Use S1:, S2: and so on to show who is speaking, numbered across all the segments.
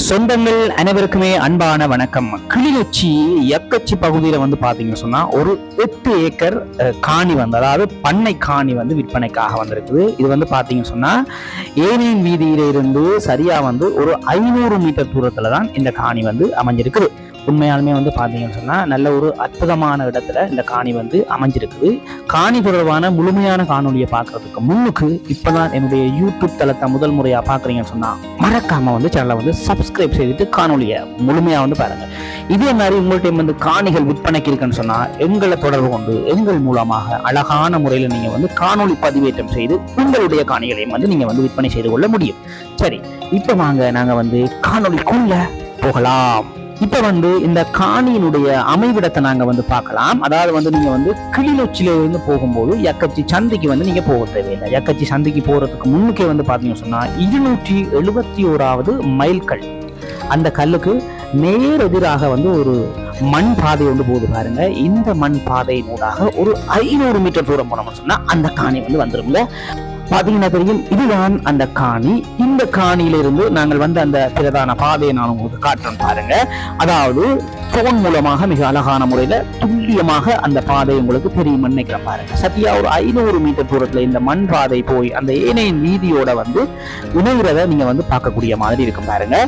S1: சொந்தங்கள் அனைவருக்குமே அன்பான வணக்கம். கிளிநொச்சி எக்கச்சி பகுதியில பாத்தீங்கன்னு சொன்னா ஒரு 8 ஏக்கர் காணி அதாவது பண்ணை காணி விற்பனைக்காக வந்திருக்குது. இது பாத்தீங்கன்னு சொன்னா ஏனையின் வீதியில இருந்து சரியா ஒரு 500 மீட்டர் தூரத்துல தான் இந்த காணி அமைஞ்சிருக்குது. உண்மையாலுமே பாத்தீங்கன்னு சொன்னா நல்ல ஒரு அற்புதமான இடத்துல இந்த காணி அமைஞ்சிருக்குது. காணி தொடர்பான முழுமையான காணொலியை பார்க்கறதுக்கு முன்னுக்கு இப்பதான் என்னுடைய யூடியூப் தளத்தை முதல் முறையா பாக்குறீங்கன்னு சொன்னா மறக்காம சேனலை சப்ஸ்கிரைப் செய்துட்டு காணொலியை முழுமையா பாருங்க. இதே மாதிரி உங்கள்கிட்ட காணிகள் விற்பனைக்கு இருக்குன்னு சொன்னா எங்களை தொடர்பு கொண்டு எங்கள் மூலமாக அழகான முறையில நீங்க காணொலி பதிவேற்றம் செய்து உங்களுடைய காணிகளையும் நீங்க விற்பனை செய்து கொள்ள முடியும். சரி, இப்ப வாங்க நாங்க காணொலிக்குள்ள போகலாம். இப்ப இந்த காணியினுடைய அமைவிடத்தை நாங்க பார்க்கலாம். அதாவது நீங்க கிளிநொச்சியில இருந்து போகும்போது எக்கச்சி சந்தைக்கு நீங்க போக தேவையில்லை. எக்கச்சி சந்தைக்கு போறதுக்கு முன்னுக்கே பாத்தீங்கன்னு சொன்னா 271வது மைல்கல். அந்த கல்லுக்கு நேர் எதிராக ஒரு மண் பாதை போகுது பாருங்க. இந்த மண் பாதையினூடாக ஒரு 500 மீட்டர் தூரம் போனோம்னு சொன்னா அந்த காணி வந்துருங்க. பாத்தீங்கன்னா தெரியும், இதுதான் அந்த காணி. இந்த காணியிலிருந்து நாங்கள் அந்த பிரதான பாதையை நான் உங்களுக்கு காட்டுறேன் பாருங்க. அதாவது போன் மூலமாக மிக அழகான முறையில துல்லியமாக அந்த பாதை உங்களுக்கு தெரியும் நினைக்கிறேன் பாருங்க. சத்தியா ஒரு 500 மீட்டர் தூரத்துல இந்த மண் பாதை போய் அந்த ஏனையின் வீதியோட இணைகிறத நீங்க பார்க்கக்கூடிய மாதிரி இருக்கும் பாருங்க.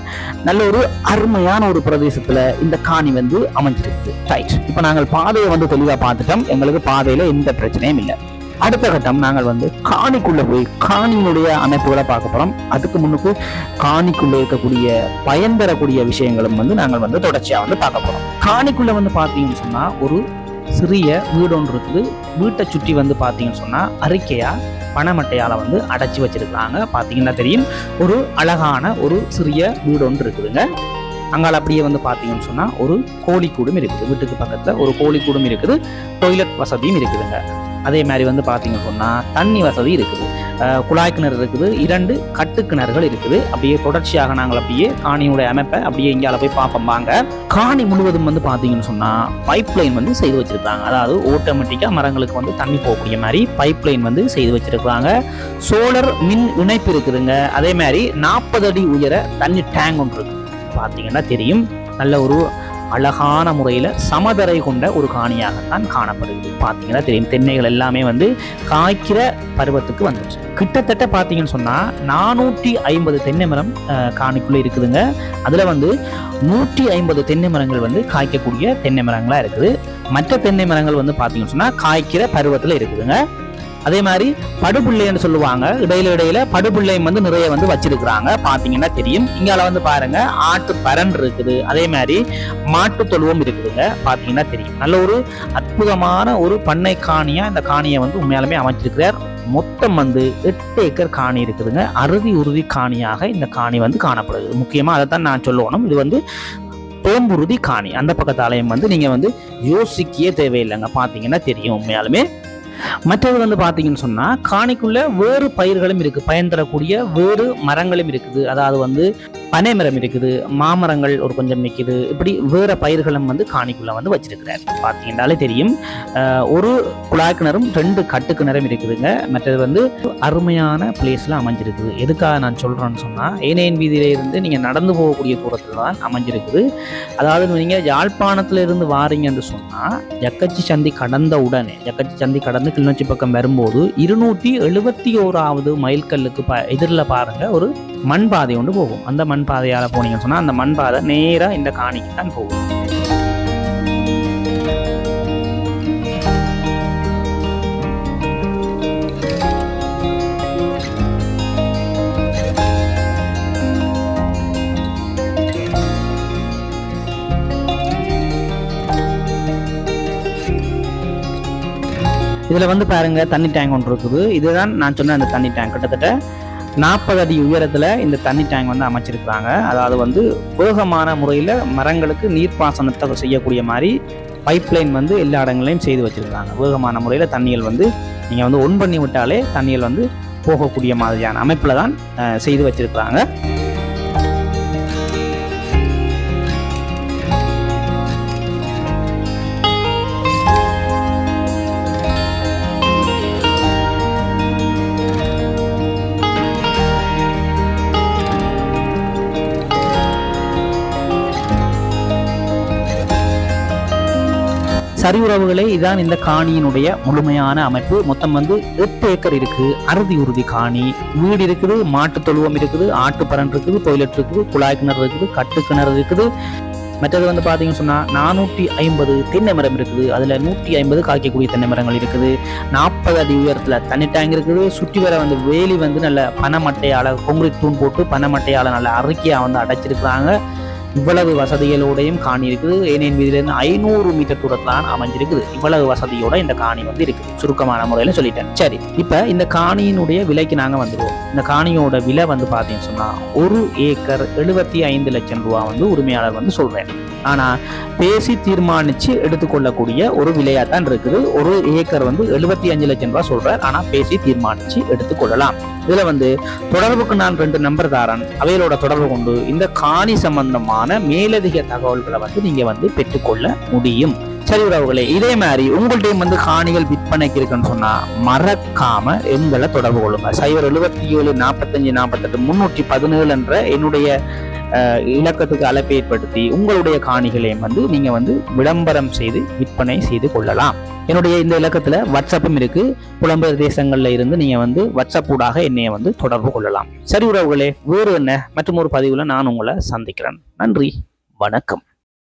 S1: நல்ல ஒரு அருமையான ஒரு பிரதேசத்துல இந்த காணி அமைஞ்சிருக்கு. ரைட், இப்ப நாங்கள் பாதையை தெளிவா பார்த்துட்டோம். எங்களுக்கு பாதையில எந்த பிரச்சனையும் இல்லை. அடுத்த கட்டம் நாங்கள் காணிக்குள்ள போய் காணியினுடைய அமைப்புகளை பார்க்க போறோம். அதுக்கு முன்னுக்கு காணிக்குள்ள இருக்கக்கூடிய பயன் தரக்கூடிய விஷயங்களும் நாங்கள் தொடர்ச்சியா பார்க்க போறோம். காணிக்குள்ள பாத்தீங்கன்னு சொன்னா ஒரு சிறிய வீடு ஒன்று இருக்குது. வீட்டை சுற்றி பாத்தீங்கன்னு சொன்னா அறிக்கையா பணமட்டையால அடைச்சி வச்சிருக்காங்க. பாத்தீங்கன்னா தெரியும், ஒரு அழகான ஒரு சிறிய வீடு ஒன்று இருக்குதுங்க. அங்கால அப்படியே பாத்தீங்கன்னு சொன்னா ஒரு கோழிக்கூடும் இருக்குது. வீட்டுக்கு பக்கத்துல ஒரு கோழிக்கூடும் இருக்குது. டொய்லெட் வசதியும் இருக்குதுங்க. அதே மாதிரி பாத்தீங்கன்னு சொன்னா தண்ணி வசதி இருக்குது. குழாய் கிணறு இருக்குது. 2 கட்டு கிணறுகள் இருக்குது. அப்படியே தொடர்ச்சியாக நாங்கள் அப்படியே காணியுடைய அமைப்பை அப்படியே இங்கால போய் பார்ப்போம் வாங்க. காணி முழுவதும் பாத்தீங்கன்னு சொன்னா பைப் லைன் செய்து வச்சிருக்காங்க. அதாவது ஆட்டோமேட்டிக்கா மரங்களுக்கு தண்ணி போகக்கூடிய மாதிரி பைப் லைன் செய்து வச்சிருக்காங்க. சோலார் மின் இணைப்பு இருக்குதுங்க. அதே மாதிரி 40 அடி உயர தண்ணி டேங்க் ஒன்று இருக்கு. பாத்தீங்கன்னா தெரியும், நல்ல ஒரு அழகான முறையில சமதரை கொண்ட ஒரு காணியாகத்தான் காணப்படுது. பாத்தீங்கன்னா தெரியும், தென்னைகள் எல்லாமே காய்க்கிற பருவத்துக்கு வந்துச்சு. கிட்டத்தட்ட பாத்தீங்கன்னு சொன்னா 450 தென்னை மரம் காணிக்குள்ள இருக்குதுங்க. அதுல 150 தென்னை மரங்கள் காய்க்கக்கூடிய தென்னை மரங்களா இருக்குது. மற்ற தென்னை மரங்கள் பாத்தீங்கன்னு சொன்னா காய்க்கிற பருவத்துல இருக்குதுங்க. அதே மாதிரி படுபிள்ளைன்னு சொல்லுவாங்க. இடையில படுபிள்ளையும் நிறைய வச்சிருக்கிறாங்க. பாத்தீங்கன்னா தெரியும், இங்கால பாருங்க ஆட்டு பரன் இருக்குது. அதே மாதிரி மாட்டு தொழுவம் இருக்குதுங்க. பாத்தீங்கன்னா தெரியும், நல்ல ஒரு அற்புதமான ஒரு பண்ணை காணியா இந்த காணியை உண்மையாலுமே அமைச்சிருக்கிறார். மொத்தம் 8 ஏக்கர் காணி இருக்குதுங்க. அறுதி உறுதி காணியாக இந்த காணி காணப்படுது. முக்கியமா அதைத்தான் நான் சொல்லணும். இது தோம்புறுதி காணி. அந்த பக்கத்தாலயம் நீங்க யோசிக்கவே தேவையில்லைங்க. பாத்தீங்கன்னா தெரியும் உண்மையாலுமே. மற்றது பாத்தீங்கன்னு சொன்னா காணிக்குள்ள வேறு பயிர்களும் இருக்கு. பயன் தரக்கூடிய வேறு மரங்களும் இருக்குது. அதாவது பனை மரம் இருக்குது, மாமரங்கள் ஒரு கொஞ்சம் நிற்குது. இப்படி வேற பயிர்களும் காணிக்குள்ள வச்சிருக்கிறார். பாத்தீங்கன்னாலே தெரியும், ஒரு குழாய் கிணறும் 2 கட்டு கிணறும் இருக்குதுங்க. மற்றது அருமையான பிளேஸ்ல அமைஞ்சிருக்குது. எதுக்காக நான் சொல்றேன்னு சொன்னா ஏனையின் வீதியில இருந்து நீங்க நடந்து போகக்கூடிய தூரத்துல தான் அமைஞ்சிருக்குது. அதாவது நீங்க யாழ்ப்பாணத்துல இருந்து வாரீங்கன்னு சொன்னா எக்கச்சி சந்தி கடந்த உடனே கடந்து கிளிநொச்சி பக்கம் வரும்போது 271வது மைல்கல்லுக்கு எதிரில் பாருங்க ஒரு மண் பாதை ஒன்று போகும். அந்த மண் பாதையால போனீங்கன்னு சொன்னா அந்த மண் பாதை நேரா இந்த காணிக்கு தான் போகும். இதுல பாருங்க தண்ணி டேங்க் ஒன்று இருக்குது. இதுதான் நான் சொன்ன அந்த தண்ணி டேங்க். கிட்டத்தட்ட 40 அடி உயரத்துல இந்த தண்ணி டேங்க் அமைச்சிருக்கிறாங்க. அதாவது வேகமான முறையில மரங்களுக்கு நீர்ப்பாசனத்தை செய்யக்கூடிய மாதிரி பைப் லைன் எல்லா இடங்களையும் செய்து வச்சிருக்காங்க. வேகமான முறையில தண்ணிகள் நீங்க ஒன் பண்ணி விட்டாலே தண்ணிகள் போகக்கூடிய மாதிரியான அமைப்புல தான் செய்து வச்சிருக்கிறாங்க. சரி உறவுகளே, இதான் இந்த காணியினுடைய முழுமையான அமைப்பு. மொத்தம் வந்து 8 ஏக்கர் இருக்கு. அறுதி உறுதி காணி, வீடு இருக்குது, மாட்டு தொழுவம் இருக்குது, ஆட்டுப்பரன் இருக்குது, டொய்லெட் இருக்குது, குழாய் கிணறு இருக்குது, கட்டு கிணறு இருக்குது. மற்றது வந்து பார்த்தீங்கன்னு சொன்னால் 450 தென்னை மரம் இருக்குது. அதில் 150 காய்க்கக்கூடிய தென்னை மரங்கள் இருக்குது. 40 அடி உயரத்தில் தண்ணி டேங்க் இருக்குது. சுற்றி வர வந்து வேலி வந்து நல்ல பனைமட்டையால் கொங்கிரீட் தூண் போட்டு பனைமட்டையால் நல்ல அறிக்கையாக வந்து அடைச்சிருக்கிறாங்க. இவ்வளவு வசதிகளோடையும் காணி இருக்குது. ஏனென் வீதியிலிருந்து 500 மீட்டர் தூரத்தான் அமைஞ்சிருக்குது. இவ்வளவு வசதியோட இந்த காணி வந்து இருக்குது. சுருக்கமான முறையில் சொல்லிட்டேன். சரி, இப்போ இந்த காணியினுடைய விலைக்கு நாங்கள் வந்துடுவோம். இந்த காணியோட விலை வந்து பார்த்தீங்கன்னு சொன்னால் 1 ஏக்கர் 75 லட்சம் ரூபா வந்து உரிமையாளர் வந்து சொல்றேன். ஆனால் பேசி தீர்மானித்து எடுத்துக்கொள்ளக்கூடிய ஒரு விலையாக தான் இருக்குது. 1 ஏக்கர் வந்து 75 லட்சம் ரூபா சொல்றார். ஆனால் பேசி தீர்மானித்து எடுத்துக்கொள்ளலாம். இதுல வந்து தொடர்புக்கு நான் 2 நம்பர் தாரன், அவைகளோட தொடர்பு கொண்டு இந்த காணி சம்பந்தமான மேலதிக தகவல்களை வந்து நீங்க வந்து பெற்றுக்கொள்ள முடியும். சரி உறவுகளே, இதே மாதிரி உங்கள்கிட்டையும் வந்து காணிகள் விற்பனைக்கு இருக்குன்னு சொன்னா மறக்காம எங்களை தொடர்பு கொள்ளுங்க. 077 45 48 317 என்ற என்னுடைய இலக்கத்துக்கு அழைப்பை ஏற்படுத்தி உங்களுடைய காணிகளையும் வந்து நீங்க வந்து விளம்பரம் செய்து விற்பனை செய்து கொள்ளலாம். என்னுடைய இந்த இலக்கத்துல வாட்ஸ்அப்பும் இருக்கு. புலம்பெயர் தேசங்கள்ல இருந்து நீங்க வந்து வாட்ஸ்அப் ஊடாக என்னைய வந்து தொடர்பு கொள்ளலாம். சரி உறவுகளே, வேறு என்ன மற்றும் ஒரு பதிவுல நான் உங்களை சந்திக்கிறேன். நன்றி, வணக்கம்.